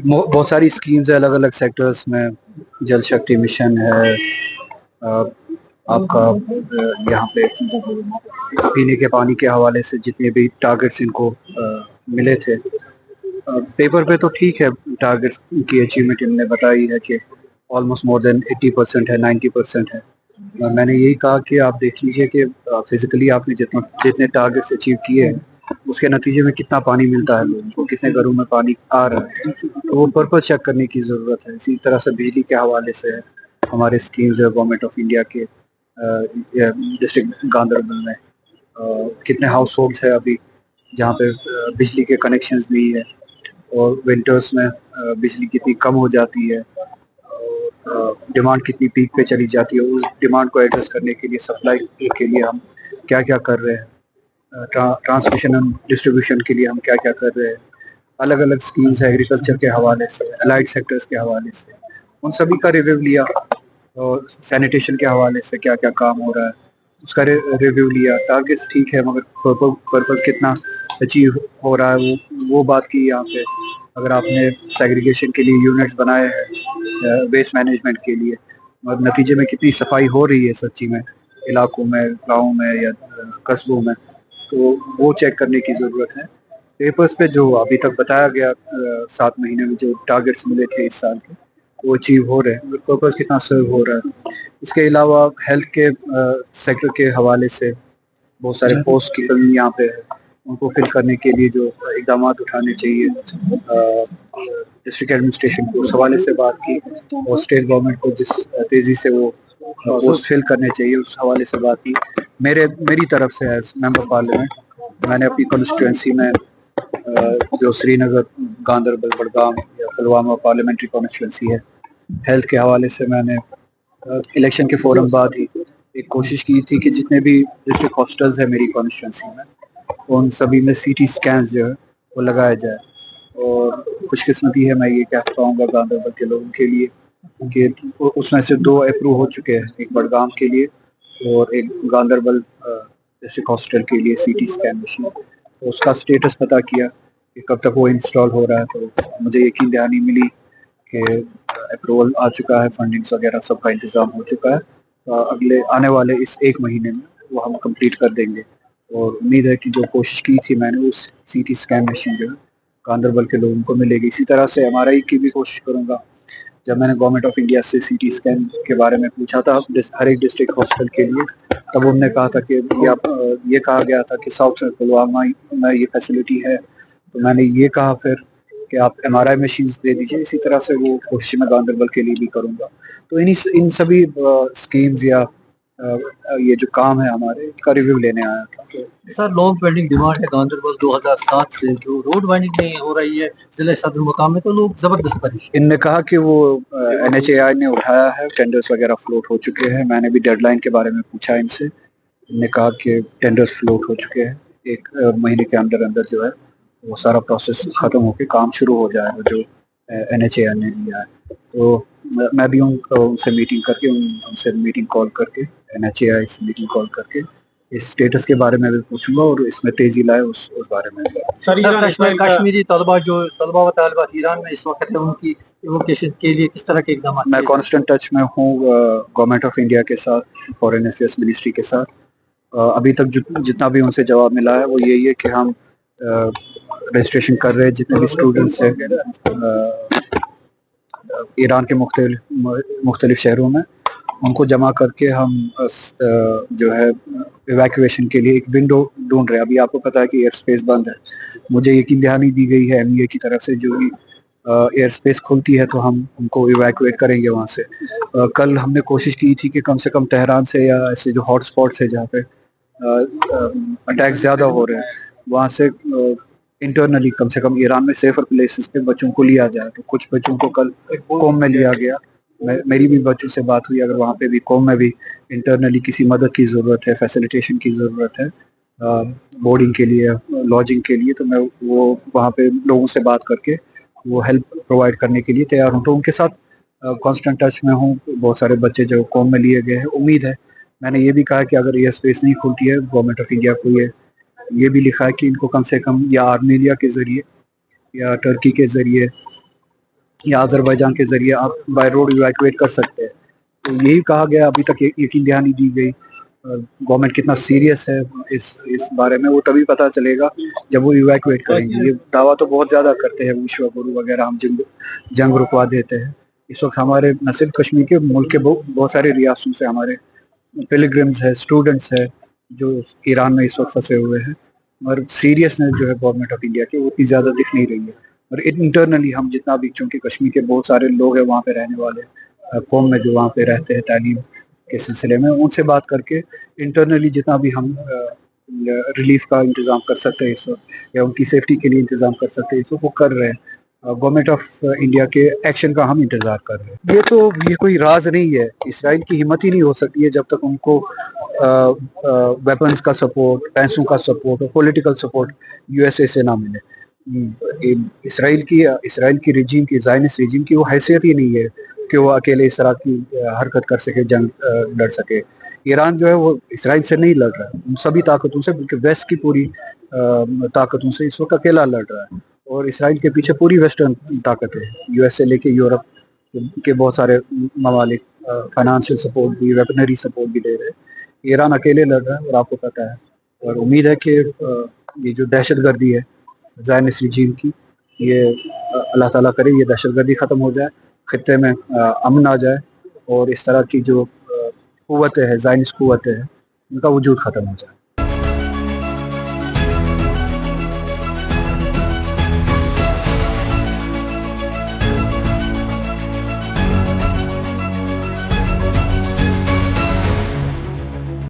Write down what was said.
بہت ساری اسکیمز ہیں الگ الگ سیکٹرز میں. جل شکتی مشن ہے، آپ کا یہاں پہ پینے کے پانی کے حوالے سے جتنے بھی ٹارگٹس ان کو ملے تھے، پیپر پہ تو ٹھیک ہے، ٹارگٹس کی اچیومنٹ ان نے بتائی ہے کہ آلموسٹ مور دین 80% ہے، 90% ہے. میں نے یہی کہا کہ آپ دیکھ لیجئے کہ فزیکلی آپ نے جتنے ٹارگٹس اچیو کیے ہیں اس کے نتیجے میں کتنا پانی ملتا ہے لوگوں کو، کتنے گھروں میں پانی آ رہا ہے، تو وہ پرپز چیک کرنے کی ضرورت ہے. اسی طرح سے بجلی کے حوالے سے ہمارے اسکیمز ہے گورنمنٹ آف انڈیا کے ڈسٹرکٹ گاندربل میں کتنے ہاؤس ہولڈس ہیں ابھی جہاں پہ بجلی کے کنیکشنز نہیں ہے، اور ونٹرز میں بجلی کتنی کم ہو جاتی ہے، ڈیمانڈ کتنی پیک پہ چلی جاتی ہے. اس ڈیمانڈ کو ایڈریس کرنے کے لیے سپلائی کے لیے ہم کیا کیا کر رہے ہیں، ٹرانسمیشن اینڈ ڈسٹریبیوشن کے لیے ہم کیا کیا کر رہے ہیں. الگ الگ اسکیمز ہیں ایگریکلچر کے حوالے سے، الائڈ سیکٹرز کے حوالے سے، ان سبھی کا ریویو لیا. اور سینیٹیشن کے حوالے سے کیا کیا کام ہو رہا ہے اس کا ریویو لیا. ٹارگیٹس ٹھیک ہے مگر پرپز کتنا اچیو ہو رہا ہے وہ بات کی یہاں پہ. اگر آپ نے سیگریگیشن کے لیے یونٹس بنائے ہیں ویسٹ مینجمنٹ کے لیے، اور نتیجے میں کتنی صفائی ہو رہی ہے سچی میں علاقوں میں، گاؤں میں یا قصبوں میں، تو وہ چیک کرنے کی ضرورت ہے. پیپرز پہ جو ابھی تک بتایا گیا 7 مہینے میں جو ٹارگیٹس ملے تھے اس سال کے وہ اچیو ہو رہے ہیں، پرپز کتنا سرو ہو رہا ہے. اس کے علاوہ ہیلتھ کے سیکٹر کے حوالے سے بہت سارے پوسٹ کی کمی یہاں پہ ہے، ان کو فل کرنے کے لیے جو اقدامات اٹھانے چاہیے. ڈسٹرکٹ ایڈمنسٹریشن کو اس حوالے سے بات کی، اور اسٹیٹ گورنمنٹ کو جس تیزی سے وہ پوسٹ فل کرنے چاہیے اس حوالے سے بات کی. میری طرف سے ایز ممبر پارلیمنٹ میں نے اپنی کنسٹیٹوئنسی میں جو سری نگر، گاندربل، بڈگام یا پلوامہ پارلیمنٹری کانسٹیٹوئنسی ہے، ہیلتھ کے حوالے سے میں نے الیکشن کے فوراً بعد ہی ایک کوشش کی تھی کہ جتنے بھی ڈسٹرکٹ ہاسپٹلز ہیں میری کانسٹیٹوئنسی میں ان سبھی میں CT اسکینز جو ہے وہ لگایا جائے. اور خوش قسمتی ہے، میں یہ کہہ پاؤں گا گاندربل کے لوگوں کے لیے کہ اس میں سے 2 اپروو ہو چکے ہیں، ایک بڈگام کے لیے اور ایک گاندربل ڈسٹرکٹ ہاسپٹل کے لیے CT اسکین مشین. اس کا سٹیٹس پتہ کیا کہ کب تک وہ انسٹال ہو رہا ہے، تو مجھے یقین دہانی ملی کہ اپروول آ چکا ہے، فنڈنگز وغیرہ سب کا انتظام ہو چکا ہے. اگلے آنے والے اس 1 مہینے میں وہ ہم کمپلیٹ کر دیں گے. اور امید ہے کہ جو کوشش کی تھی میں نے اس CT اسکین مشین جو ہے گاندربل کے لوگوں کو ملے گی. اسی طرح سے MRI کی بھی کوشش کروں گا. جب میں نے گورنمنٹ آف انڈیا سے CT اسکین کے بارے میں پوچھا تھا ہر ایک ڈسٹرکٹ ہاسپٹل کے لیے، تب انہوں نے کہا تھا کہ یہ کہا گیا تھا کہ ساؤتھ پلوامہ میں یہ فیسلٹی ہے. تو میں نے یہ کہا پھر کہ آپ MRI مشینز دے دیجیے. اسی طرح سے وہ کوشش میں گاندربل کے لیے بھی کروں گا. تو ان سبھی اسکیمز یا یہ جو کام ہے ہمارے کا ریویو لینے آیا تھا. سر لانگ پینڈنگ ڈیمانڈ ہے گاندربل 2007 سے جو روڈ وائنڈنگ نہیں ہو رہی ہے ضلع صدر مقام میں، تو لوگ زبردست پریشان. ان نے کہا کہ وہ NHAI نے اٹھایا ہے، ٹینڈرز وغیرہ فلوٹ ہو چکے ہیں. میں نے بھی ڈیڈ لائن کے بارے میں پوچھا ان سے، ان نے کہا کہ ٹینڈرز فلوٹ ہو چکے ہیں، 1 مہینے کے اندر جو ہے وہ سارا پروسیس ختم ہو کے کام شروع ہو جائے گا جو NHAI نے لیا ہے. تو میں بھی ان سے میٹنگ کر کے ان سے میٹنگ کال کر کے NHAI سے میٹنگ کال کر کے اس سٹیٹس کے بارے میں بھی پوچھوں گا اور اس میں تیزی لائے اس بارے میں بھی. سر کشمیری طلبہ و طالبات ایران میں اس وقت ہے، ان کی ایووکیشن کے لیے کس طرح کے اقدامات؟ میں کانسٹنٹ ٹچ میں ہوں گورنمنٹ آف انڈیا کے ساتھ، فارن افیئرس منسٹری کے ساتھ. ابھی تک جتنا بھی ان سے جواب ملا ہے وہ یہی ہے کہ ہم رجسٹریشن کر رہے ہیں جتنے بھی اسٹوڈنٹس ہیں ایران کے مختلف شہروں میں، ان کو جمع کر کے ہم جو ہے ایویکویشن کے لیے ایک ونڈو ڈھونڈ رہے ہیں. ابھی آپ کو پتا ہے کہ ایئر اسپیس بند ہے. مجھے یقین دہانی دی گئی ہے MEA کی طرف سے جو بھی ایئر اسپیس کھلتی ہے تو ہم ان کو ایویکویٹ کریں گے وہاں سے. کل ہم نے کوشش کی تھی کہ کم سے کم تہران سے یا ایسے جو ہاٹ اسپاٹس ہے جہاں پہ اٹیک زیادہ ہو رہے ہیں وہاں سے انٹرنلی کم سے کم ایران میں سیفر پلیسز پہ بچوں کو لیا جائے. تو کچھ بچوں کو کل قوم میں لیا گیا. میری بھی بچوں سے بات ہوئی، اگر وہاں پہ بھی قوم میں بھی انٹرنلی کسی مدد کی ضرورت ہے، فیسیلیٹیشن کی ضرورت ہے بورڈنگ کے لیے، لاجنگ کے لیے، تو میں وہ وہاں پہ لوگوں سے بات کر کے وہ ہیلپ پرووائڈ کرنے کے لیے تیار ہوں. تو ان کے ساتھ کانسٹنٹ ٹچ میں ہوں. بہت سارے بچے جو قوم میں لیے گئے ہیں، امید ہے، میں نے یہ بھی کہا کہ اگر ایئر اسپیس نہیں کھلتی ہے گورنمنٹ آف انڈیا کو یہ بھی لکھا ہے کہ ان کو کم سے کم یا آرمینیا کے ذریعے یا ٹرکی کے ذریعے یا آذربائیجان کے ذریعے آپ بائی روڈ ایویکویٹ کر سکتے ہیں. تو یہی کہا گیا, ابھی تک یقین دہانی دی گئی. گورنمنٹ کتنا سیریس ہے اس بارے میں وہ تبھی پتہ چلے گا جب وہ ایویکویٹ کریں گے. یہ دعویٰ تو بہت زیادہ کرتے ہیں وشوا گرو وغیرہ, ہم جنگ رکوا دیتے ہیں. اس وقت ہمارے نہ صرف کشمیر کے ملک کے بہت سارے ریاستوں سے ہمارے پلگرمز ہے, اسٹوڈنٹس ہے جو ایران میں اس وقت پھنسے ہوئے ہیں, اور سیریسنس جو ہے گورنمنٹ آف انڈیا کی وہ اتنی زیادہ دکھ نہیں رہی ہے. اور انٹرنلی ہم جتنا بھی, چونکہ کشمیر کے بہت سارے لوگ ہیں وہاں پہ رہنے والے قوم میں جو وہاں پہ رہتے ہیں تعلیم کے سلسلے میں, ان سے بات کر کے انٹرنلی جتنا بھی ہم ریلیف کا انتظام کر سکتے ہیں اس وقت, یا ان کی سیفٹی کے لیے انتظام کر سکتے ہیں اس وقت, وہ کر رہے ہیں. گورنمنٹ آف انڈیا کے ایکشن کا ہم انتظار کر رہے ہیں. یہ کوئی راز نہیں ہے. اسرائیل کی ہمت ہی نہیں ہو سکتی ہے جب تک ان کو ویپنز کا سپورٹ, پیسوں کا سپورٹ اور political support U S A سے نہ ملے. اسرائیل کی رجیم کی, زائنس رجیم کی وہ حیثیت ہی نہیں ہے کہ وہ اکیلے اس طرح کی حرکت کر سکے, جنگ لڑ سکے. ایران جو ہے وہ اسرائیل سے نہیں لڑ رہا ہے ان سبھی طاقتوں سے, بلکہ ویسٹ کی پوری طاقتوں سے اس وقت اکیلا لڑ رہا ہے. اور اسرائیل کے پیچھے پوری ویسٹرن طاقت ہے, یو ایس سے لے کے یورپ کے بہت سارے ممالک فائنانشیل سپورٹ بھی, ویپنری سپورٹ بھی دے رہے ہیں. ایران اکیلے لڑ رہا ہے اور آپ کو پتہ ہے. اور امید ہے کہ یہ جو دہشت گردی ہے زائنس رجیم کی, یہ اللہ تعالیٰ کرے یہ دہشت گردی ختم ہو جائے, خطے میں امن آ جائے, اور اس طرح کی جو قوتیں ہیں, زائنس قوتیں ہیں, ان کا وجود ختم ہو جائے.